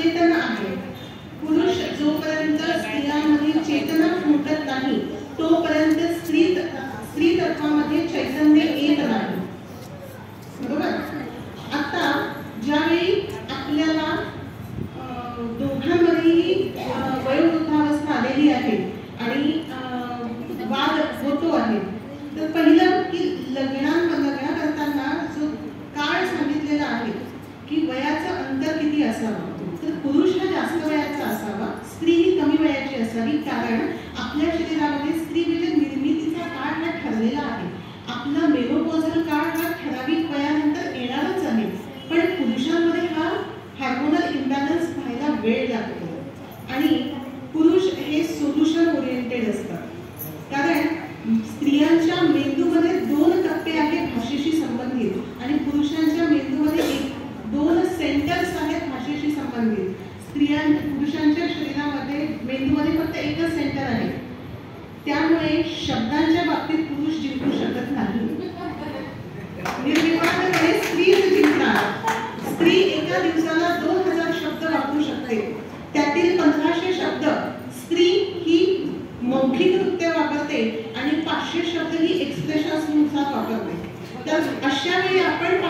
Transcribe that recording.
अचेतन आहे. पुरुष जोपर्यंत स्त्रियांमध्ये चेतना फुटत नाही तोपर्यंत स्त्री तत्वामध्ये चैतन्य येत नाही. बरोबर. आता ज्यावेळी आपल्याला दोघांमध्येही वयोवृद्धावस्था आलेली आहे आणि वाद होतो आहे, तर पहिलं की लग्न करताना जो काळ सांगितलेला आहे की वयाचं अंतर किती असावं, तर पुरुष हा जास्त वयाचा असावा, स्त्री ही कमी वयाची असावी. कारण आपल्या शरीरामध्ये स्त्री म्हणजे निर्मितीचा काळ हा ठरलेला आहे. आपला मेनोपॉझल काळ हा ठराविक वयानंतर येणारच आहे, पण पुरुषांमध्ये हा हार्मोनल इम्बॅलन्स व्हायला वेळ लागतो. आणि पुरुष हे सोल्युशन ओरिएंटेड असतात. कारण स्त्रियांच्या मेंदूमध्ये 2 टप्पे आहेत भाषेशी संबंधित आणि पुरुषांच्या मेंदूमध्ये 2 सेंटर्स आहेत भाषेशी संबंधित. पुरुषांच्या शरीरामध्ये मेंदूमध्ये फक्त एकच सेंटर आहे. त्यामुळे शब्दांच्या बाबतीत पुरुष जिंकू शकत नाही. निर्विवादपणे स्त्रीच जिंकणार. स्त्री एका दिवसाला 2000 शब्द वापरू शकते. त्यातील 1500 शब्द स्त्री ही मौखिकरित्या वापरते आणि 500 शब्द ही एक्सप्रेशन्सनुसार वापरते. तर अशा वेळी आपण